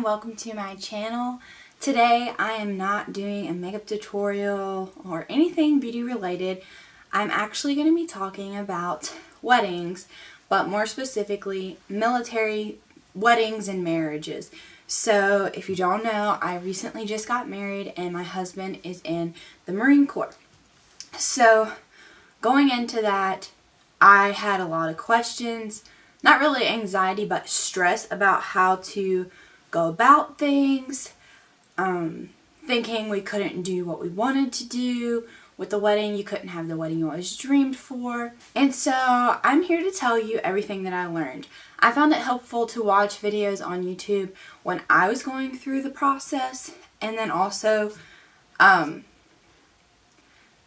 welcome to my channel. Today I am not doing a makeup tutorial or anything beauty related. I'm actually going to be talking about weddings, but more specifically military weddings and marriages. So if you don't know, I recently just got married and my husband is in the Marine Corps. So going into that, I had a lot of questions, not really anxiety, but stress about how to go about things, thinking we couldn't do what we wanted to do with the wedding. You couldn't have the wedding you always dreamed for. And so I'm here to tell you everything that I learned. I found it helpful to watch videos on YouTube when I was going through the process, and then also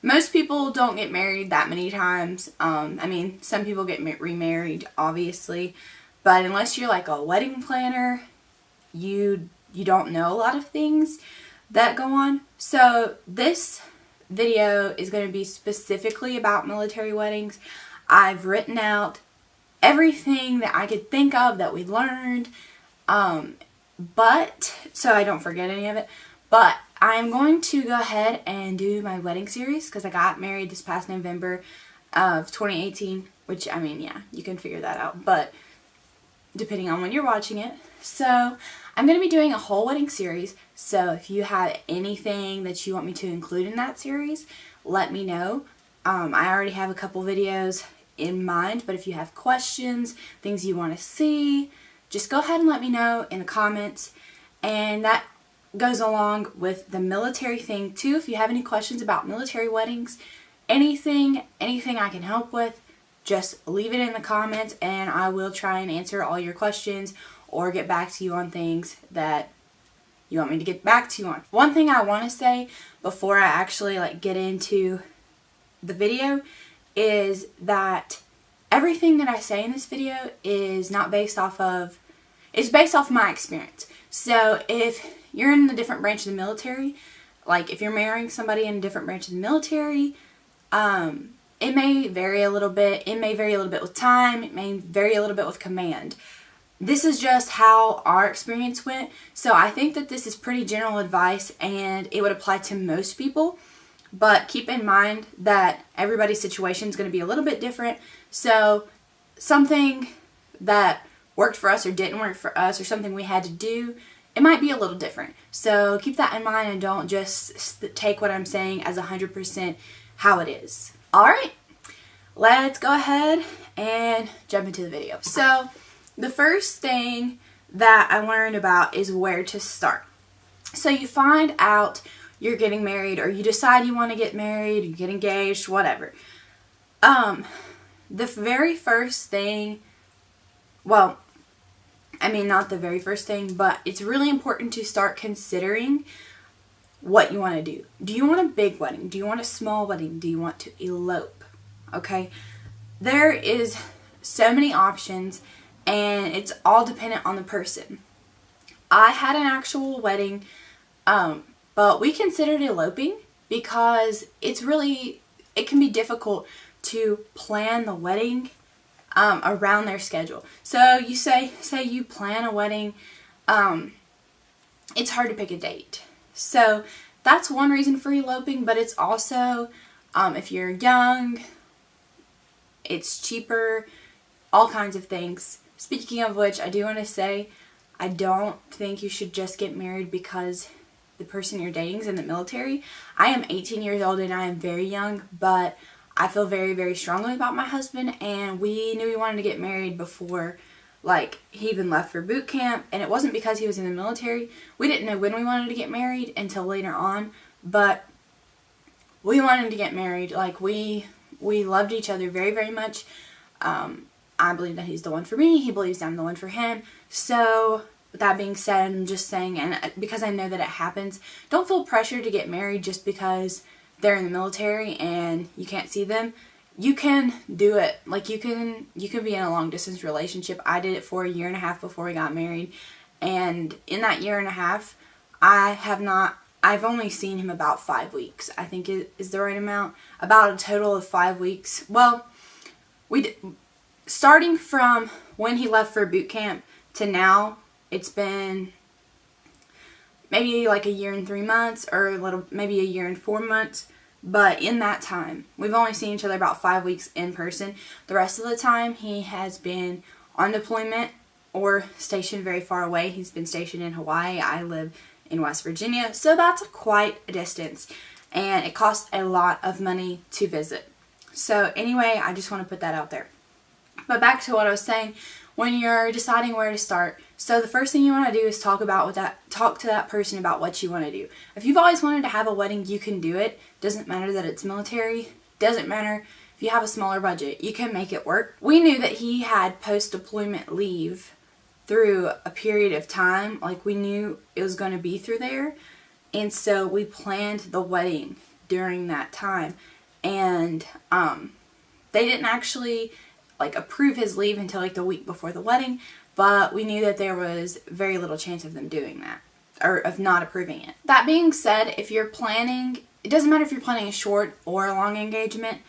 most people don't get married that many times. I mean, some people get remarried, obviously, but unless you're like a wedding planner, you don't know a lot of things that go on. So this video is going to be specifically about military weddings. I've written out everything that I could think of that we learned, but so I don't forget any of it. But I'm going to go ahead and do my wedding series because I got married this past November of 2018, which, I mean, yeah, you can figure that out, but depending on when you're watching it. So I'm going to be doing a whole wedding series, so if you have anything that you want me to include in that series, let me know. I already have a couple videos in mind, but if you have questions, things you want to see, just go ahead and let me know in the comments. And that goes along with the military thing too. If you have any questions about military weddings, anything I can help with, just leave it in the comments and I will try and answer all your questions or get back to you on things that you want me to get back to you on. One thing I want to say before I actually get into the video is that everything that I say in this video is not based off of, it's based off my experience. So if you're in a different branch of the military, like if you're marrying somebody in a different branch of the military, it may vary a little bit. It may vary a little bit with time. It may vary a little bit with command. This is just how our experience went. So I think that this is pretty general advice and it would apply to most people. But keep in mind that everybody's situation is going to be a little bit different. So something that worked for us or didn't work for us, or something we had to do, it might be a little different. So keep that in mind and don't just take what I'm saying as 100% how it is. Alright, let's go ahead and jump into the video. So the first thing that I learned about is where to start. So you find out you're getting married, or you decide you want to get married, you get engaged, whatever. The very first thing, well, I mean, not the very first thing, but it's really important to start considering what you want to do. Do you want a big wedding? Do you want a small wedding? Do you want to elope? Okay? There is so many options, and it's all dependent on the person. I had an actual wedding, but we considered eloping because it can be difficult to plan the wedding around their schedule. So you say you plan a wedding, it's hard to pick a date. So that's one reason for eloping, but it's also, if you're young, it's cheaper, all kinds of things. Speaking of which, I do want to say, I don't think you should just get married because the person you're dating is in the military. I am 18 years old and I am very young, but I feel very, very strongly about my husband, and we knew we wanted to get married before he even left for boot camp, and it wasn't because he was in the military. We didn't know when we wanted to get married until later on, but we wanted to get married. We loved each other very, very much. I believe that he's the one for me. He believes I'm the one for him. So with that being said, I'm just saying, and because I know that it happens, don't feel pressure to get married just because they're in the military and you can't see them. You can do it. You can be in a long distance relationship. I did it for a year and a half before we got married, and in that year and a half, I've only seen him about 5 weeks. I think it is the right amount. About a total of 5 weeks. Well, starting from when he left for boot camp to now, it's been maybe like a year and 3 months, or maybe a year and 4 months. But in that time, we've only seen each other about 5 weeks in person. The rest of the time, he has been on deployment or stationed very far away. He's been stationed in Hawaii. I live in West Virginia, so that's quite a distance, and it costs a lot of money to visit. So anyway, I just want to put that out there. But back to what I was saying, when you're deciding where to start, so the first thing you want to do is talk to that person about what you want to do. If you've always wanted to have a wedding, you can do it. Doesn't matter that it's military. Doesn't matter if you have a smaller budget. You can make it work. We knew that he had post-deployment leave through a period of time. Like, we knew it was going to be through there. And so we planned the wedding during that time. And they didn't actually like approve his leave until like the week before the wedding, but we knew that there was very little chance of them doing that, or of not approving it. That being said, if you're planning, it doesn't matter if you're planning a short or a long engagement,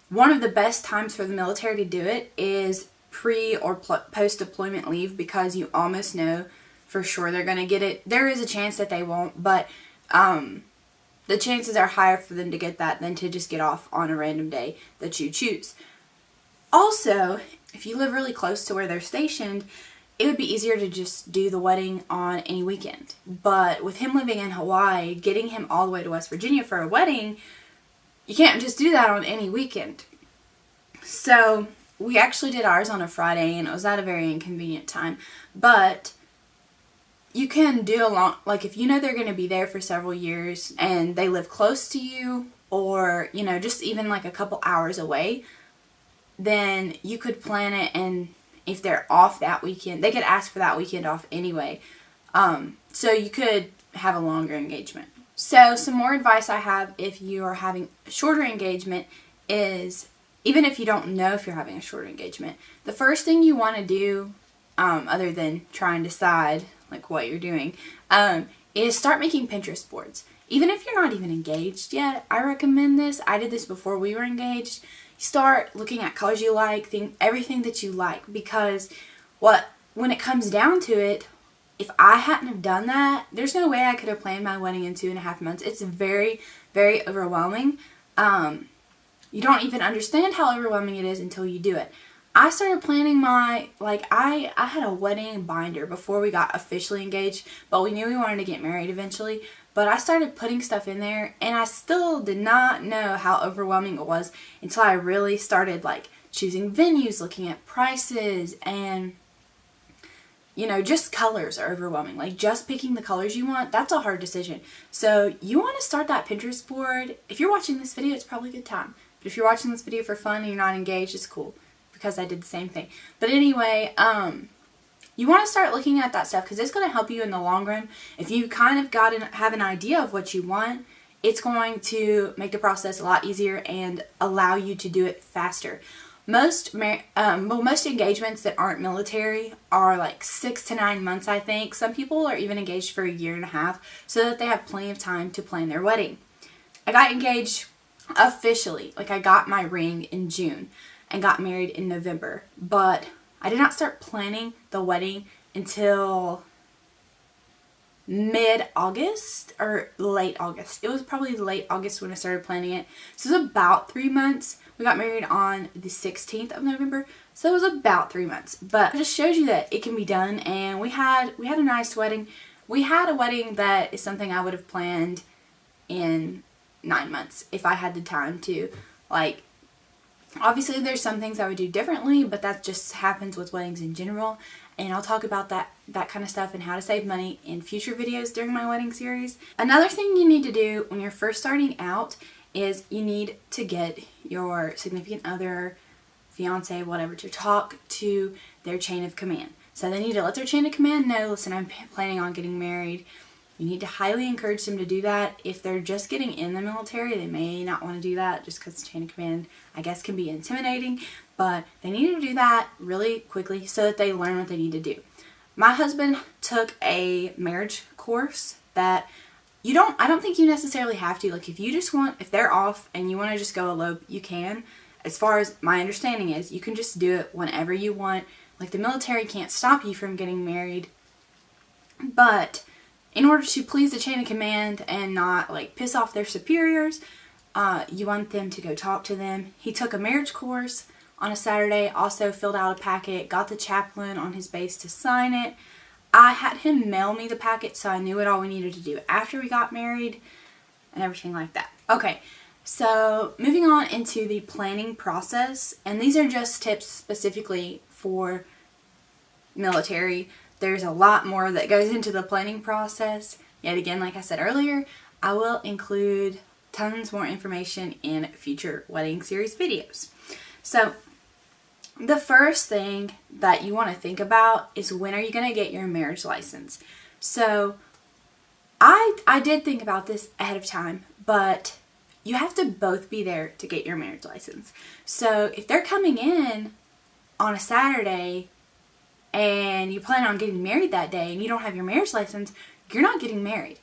one of the best times for the military to do it is pre or post deployment leave, because you almost know for sure they're going to get it. There is a chance that they won't, but the chances are higher for them to get that than to just get off on a random day that you choose. Also, if you live really close to where they're stationed, it would be easier to just do the wedding on any weekend. But with him living in Hawaii, getting him all the way to West Virginia for a wedding, you can't just do that on any weekend. So we actually did ours on a Friday, and it was at a very inconvenient time. But you can do like if you know they're going to be there for several years and they live close to you, or, you know, just even like a couple hours away, then you could plan it, and if they're off that weekend, they could ask for that weekend off anyway. So you could have a longer engagement. So some more advice I have if you are having a shorter engagement is, even if you don't know if you're having a shorter engagement, the first thing you want to do, other than try and decide like what you're doing, is start making Pinterest boards. Even if you're not even engaged yet, I recommend this. I did this before we were engaged. Start looking at colors you like, everything that you like, because when it comes down to it, if I hadn't have done that, there's no way I could have planned my wedding in 2.5 months. It's very, very overwhelming. You don't even understand how overwhelming it is until you do it. I started planning I had a wedding binder before we got officially engaged, but we knew we wanted to get married eventually. But I started putting stuff in there, and I still did not know how overwhelming it was until I really started like choosing venues, looking at prices, and, you know, just colors are overwhelming. Like, just picking the colors you want, that's a hard decision. So you want to start that Pinterest board. If you're watching this video, it's probably a good time. But if you're watching this video for fun and you're not engaged, it's cool, because I did the same thing. But anyway, you want to start looking at that stuff, because it's going to help you in the long run. If you kind of have an idea of what you want, it's going to make the process a lot easier and allow you to do it faster. Most engagements that aren't military are like 6 to 9 months, I think. Some people are even engaged for 1.5 years, so that they have plenty of time to plan their wedding. I got engaged officially, like I got my ring in June and got married in November, but I did not start planning the wedding until mid-August or late August. It was probably late August when I started planning it. So it was about 3 months. We got married on the 16th of November, so it was about 3 months. But it just shows you that it can be done, and we had a nice wedding. We had a wedding that is something I would have planned in 9 months if I had the time to. Like, obviously there's some things I would do differently, but that just happens with weddings in general, and I'll talk about that kind of stuff and how to save money in future videos during my wedding series. Another thing you need to do when you're first starting out is you need to get your significant other, fiance, whatever, to talk to their chain of command. So they need to let their chain of command know, listen, I'm planning on getting married. You need to highly encourage them to do that. If they're just getting in the military, they may not want to do that just because the chain of command, I guess, can be intimidating. But they need to do that really quickly so that they learn what they need to do. My husband took a marriage course that I don't think you necessarily have to. Like, if they're off and you want to just go elope, you can. As far as my understanding is, you can just do it whenever you want. Like, the military can't stop you from getting married, but in order to please the chain of command and not like piss off their superiors, you want them to go talk to them. He took a marriage course on a Saturday, also filled out a packet, got the chaplain on his base to sign it. I had him mail me the packet so I knew what all we needed to do after we got married and everything like that. Okay, so moving on into the planning process, and these are just tips specifically for military. There's a lot more that goes into the planning process. Yet again, like I said earlier, I will include tons more information in future wedding series videos. So the first thing that you want to think about is, when are you going to get your marriage license? So I did think about this ahead of time, but you have to both be there to get your marriage license. So if they're coming in on a Saturday and you plan on getting married that day and you don't have your marriage license, you're not getting married.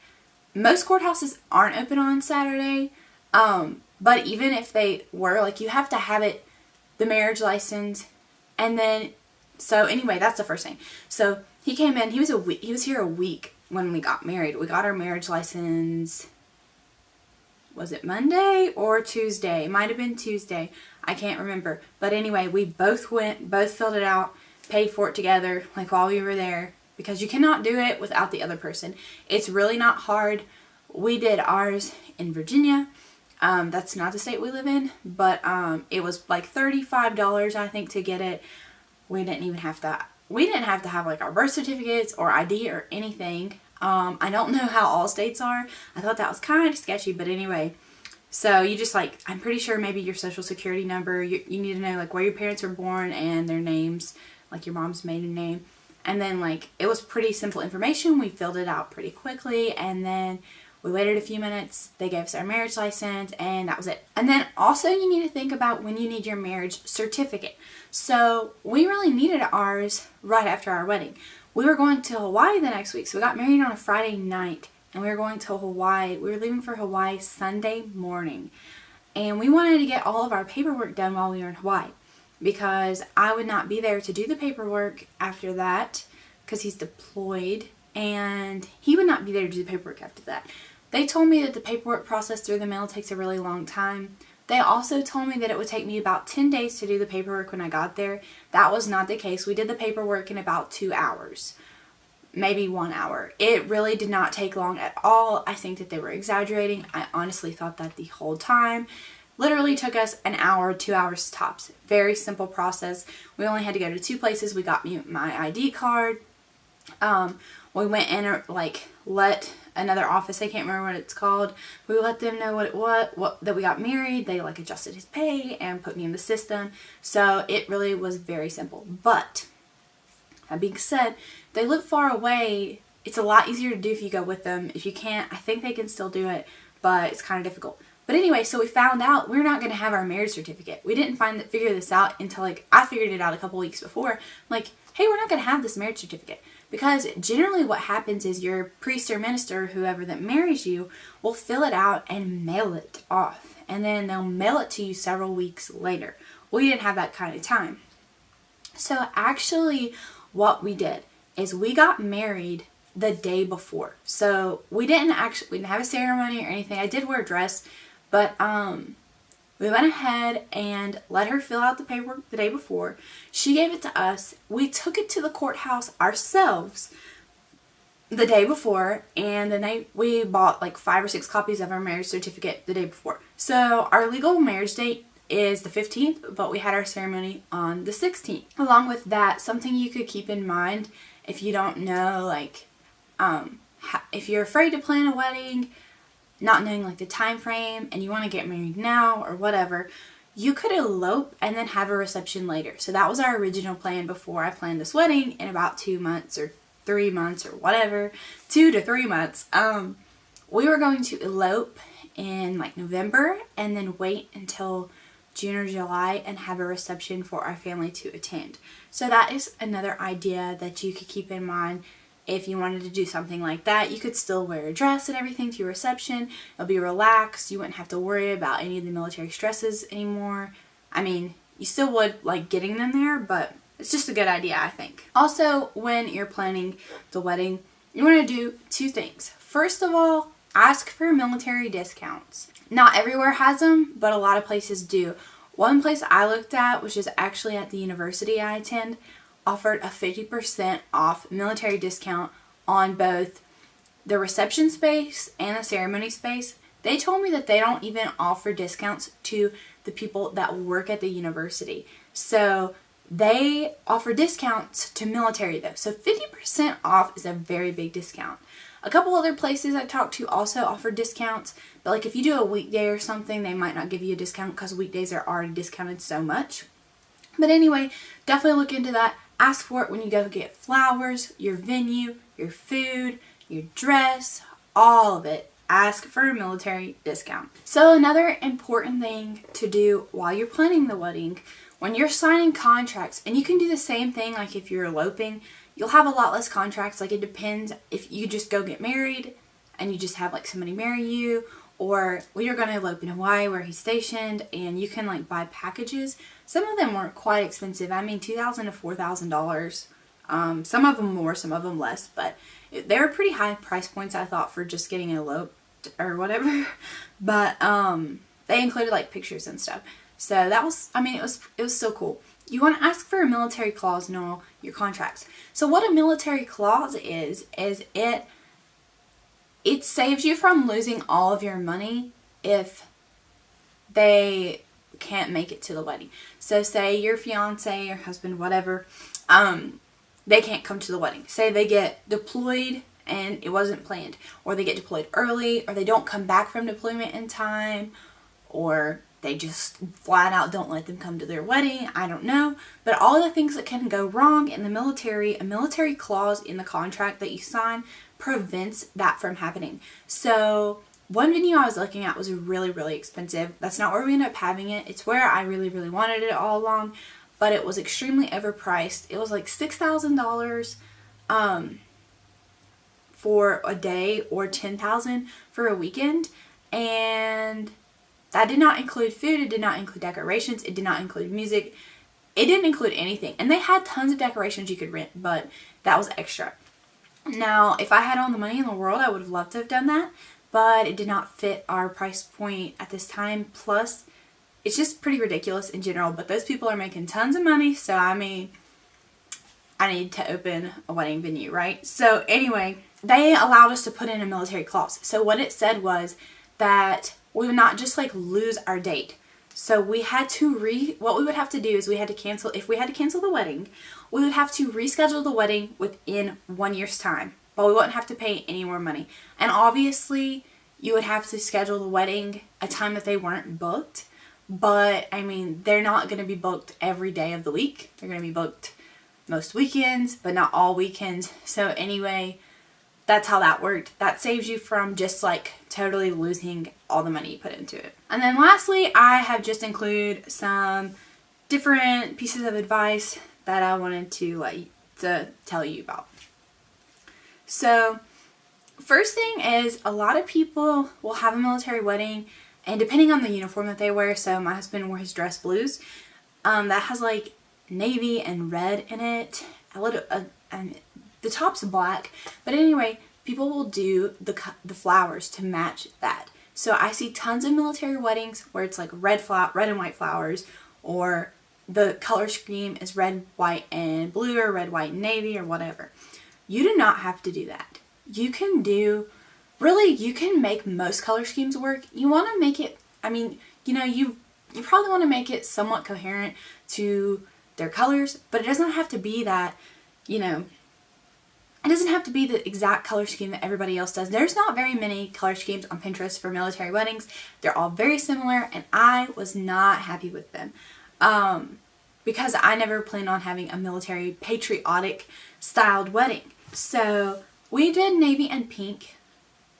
Most courthouses aren't open on Saturday, but even if they were, like, you have to have it, the marriage license, and then, so anyway, that's the first thing. So he came in, he was here a week when we got married. We got our marriage license, was it Monday or Tuesday? It might have been Tuesday. I can't remember. But anyway, we both filled it out, paid for it together, like while we were there, because you cannot do it without the other person. It's really not hard. We did ours in Virginia. That's not the state we live in, but it was like $35, I think, to get it. We didn't have to have like our birth certificates or ID or anything. I don't know how all states are. I thought that was kind of sketchy, but anyway. So you just, like, I'm pretty sure maybe your social security number, you need to know like where your parents were born and their names, like your mom's maiden name. And then, like, it was pretty simple information. We filled it out pretty quickly, and then we waited a few minutes. They gave us our marriage license, and that was it. And then also you need to think about when you need your marriage certificate. So we really needed ours right after our wedding. We were going to Hawaii the next week. So we got married on a Friday night, and we were going to Hawaii. We were leaving for Hawaii Sunday morning. And we wanted to get all of our paperwork done while we were in Hawaii, because I would not be there to do the paperwork after that, because he's deployed, and he would not be there to do the paperwork after that. They told me that the paperwork process through the mail takes a really long time. They also told me that it would take me about 10 days to do the paperwork when I got there. That was not the case. We did the paperwork in about 2 hours, maybe 1 hour. It really did not take long at all. I think that they were exaggerating. I honestly thought that the whole time. Literally took us an hour, 2 hours tops. Very simple process. We only had to go to 2 places. We got me my ID card. We went in, like, let another office, I can't remember what it's called. We let them know what that we got married. They, like, adjusted his pay and put me in the system. So it really was very simple. But that being said, they live far away. It's a lot easier to do if you go with them. If you can't, I think they can still do it, but it's kind of difficult. But anyway, so we found out we're not going to have our marriage certificate. We didn't figure this out until, like, I figured it out a couple weeks before. I'm like, hey, we're not going to have this marriage certificate. Because generally what happens is your priest or minister, whoever that marries you, will fill it out and mail it off. And then they'll mail it to you several weeks later. We didn't have that kind of time. So actually what we did is we got married the day before. So we didn't have a ceremony or anything. I did wear a dress, but we went ahead and let her fill out the paperwork the day before. She gave it to us. We took it to the courthouse ourselves the day before, and then we bought like 5 or 6 copies of our marriage certificate the day before. So our legal marriage date is the 15th, but we had our ceremony on the 16th. Along with that, something you could keep in mind if you don't know, like, if you're afraid to plan a wedding, not knowing like the time frame, and you want to get married now or whatever, you could elope and then have a reception later. So that was our original plan before I planned this wedding in about 2 months or 3 months or whatever, 2 to 3 months. We were going to elope in like November and then wait until June or July and have a reception for our family to attend. So that is another idea that you could keep in mind. If you wanted to do something like that, you could still wear a dress and everything to your reception. It'll be relaxed. You wouldn't have to worry about any of the military stresses anymore. I mean, you still would like getting them there, but it's just a good idea, I think. Also, when you're planning the wedding, you want to do two things. First of all, ask for military discounts. Not everywhere has them, but a lot of places do. One place I looked at, which is actually at the university I attend, offered a 50% off military discount on both the reception space and the ceremony space. They told me that they don't even offer discounts to the people that work at the university. So they offer discounts to military though. So 50% off is a very big discount. A couple other places I talked to also offer discounts, but like if you do a weekday or something, they might not give you a discount because weekdays are already discounted so much. But anyway, definitely look into that. Ask for it when you go get flowers, your venue, your food, your dress, all of it. Ask for a military discount. So another important thing to do while you're planning the wedding, when you're signing contracts, and you can do the same thing like if you're eloping, you'll have a lot less contracts. Like it depends if you just go get married and you just have like somebody marry you, or well, you're going to elope in Hawaii where he's stationed and you can like buy packages. Some of them weren't quite expensive. I mean, $2,000 to $4,000. Some of them more, some of them less, but they were pretty high price points I thought for just getting eloped or whatever. But they included like pictures and stuff. So that was, I mean, it was so cool. You want to ask for a military clause in all your contracts. So what a military clause is it saves you from losing all of your money if they can't make it to the wedding. So say your fiance, your husband, whatever, they can't come to the wedding. Say they get deployed and it wasn't planned, or they get deployed early, or they don't come back from deployment in time, or they just flat out don't let them come to their wedding. I don't know. But all the things that can go wrong in the military, a military clause in the contract that you sign prevents that from happening. So one venue I was looking at was really, really expensive. That's not where we ended up having it. It's where I really, really wanted it all along, but it was extremely overpriced. It was like $6,000 for a day, or $10,000 for a weekend. And that did not include food. It did not include decorations. It did not include music. It didn't include anything. And they had tons of decorations you could rent, but that was extra. Now, if I had all the money in the world, I would have loved to have done that, but it did not fit our price point at this time. Plus, it's just pretty ridiculous in general, but those people are making tons of money, so I mean, I need to open a wedding venue, right? So anyway, they allowed us to put in a military clause. So what it said was that we would not just like lose our date. So we had to what we would have to do is we had to cancel, if we had to cancel the wedding, we would have to reschedule the wedding within 1 year's time, but we wouldn't have to pay any more money. And obviously you would have to schedule the wedding a time that they weren't booked, but I mean, they're not going to be booked every day of the week. They're going to be booked most weekends, but not all weekends. So anyway, that's how that worked. That saves you from just like totally losing all the money you put into it. And then lastly, I have just included some different pieces of advice that I wanted to tell you about. So first thing is, a lot of people will have a military wedding, and depending on the uniform that they wear, so my husband wore his dress blues, that has like navy and red in it, a little, and the top's black, but anyway, people will do the flowers to match that. So I see tons of military weddings where it's like red and white flowers, or the color scheme is red, white, and blue, or red, white, and navy, or whatever. You do not have to do that. You can you can make most color schemes work. You want to make it, I mean, you know, you probably want to make it somewhat coherent to their colors, but it doesn't have to be that, you know, it doesn't have to be the exact color scheme that everybody else does. There's not very many color schemes on Pinterest for military weddings. They're all very similar, and I was not happy with them. Because I never planned on having a military patriotic styled wedding. So we did navy and pink,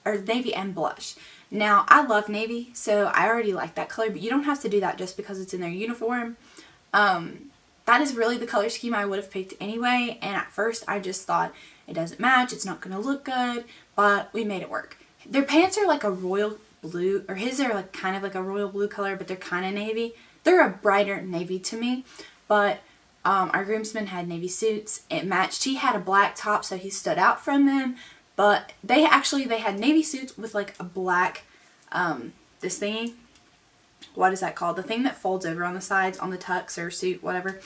or navy and blush. Now, I love navy, so I already like that color, but you don't have to do that just because it's in their uniform. That is really the color scheme I would have picked anyway, and at first I just thought it doesn't match, it's not going to look good, but we made it work. Their pants are like a royal blue, or his are like kind of like a royal blue color, but they're kind of navy. They're a brighter navy to me, but our groomsmen had navy suits. It matched. He had a black top, so he stood out from them, But they had navy suits with like a black, this thingy. What is that called? The thing that folds over on the sides on the tux or suit, whatever.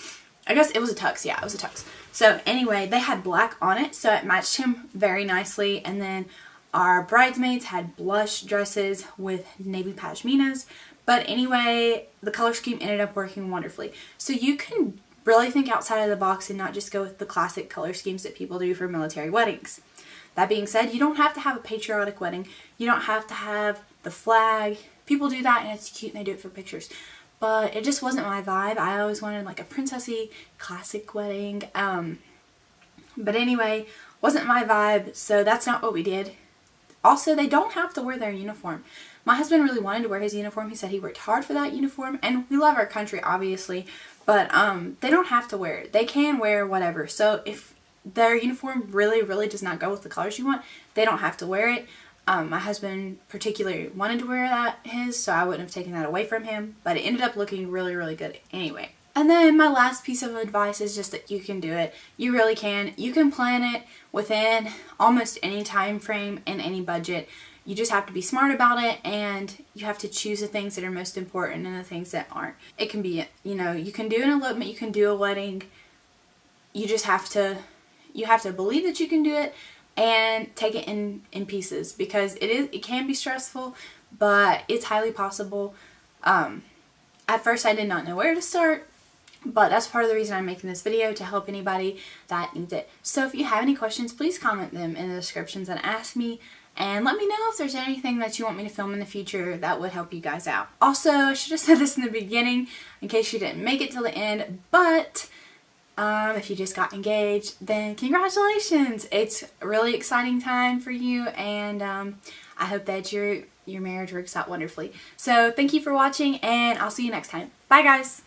I guess it was a tux. Yeah, it was a tux. So anyway, they had black on it, so it matched him very nicely. And then our bridesmaids had blush dresses with navy pashminas. But anyway, the color scheme ended up working wonderfully. So you can really think outside of the box and not just go with the classic color schemes that people do for military weddings. That being said, you don't have to have a patriotic wedding. You don't have to have the flag. People do that and it's cute and they do it for pictures. But it just wasn't my vibe. I always wanted like a princessy classic wedding. But anyway, wasn't my vibe, so that's not what we did. Also, they don't have to wear their uniform. My husband really wanted to wear his uniform. He said he worked hard for that uniform, and we love our country, obviously, but they don't have to wear it. They can wear whatever. So if their uniform really does not go with the colors you want, they don't have to wear it. My husband particularly wanted to wear his, so I wouldn't have taken that away from him, but it ended up looking really good anyway. And then my last piece of advice is just that you can do it. You really can. You can plan it within almost any time frame and any budget. You just have to be smart about it, and you have to choose the things that are most important and the things that aren't. It can be, you know, you can do an elopement, you can do a wedding. You just have to, believe that you can do it and take it in pieces, because it can be stressful, but it's highly possible. At first I did not know where to start, but that's part of the reason I'm making this video, to help anybody that needs it. So if you have any questions, please comment them in the descriptions and ask me. And let me know if there's anything that you want me to film in the future that would help you guys out. Also, I should have said this in the beginning in case you didn't make it till the end, but if you just got engaged, then congratulations! It's a really exciting time for you, and I hope that your marriage works out wonderfully. So thank you for watching, and I'll see you next time. Bye guys!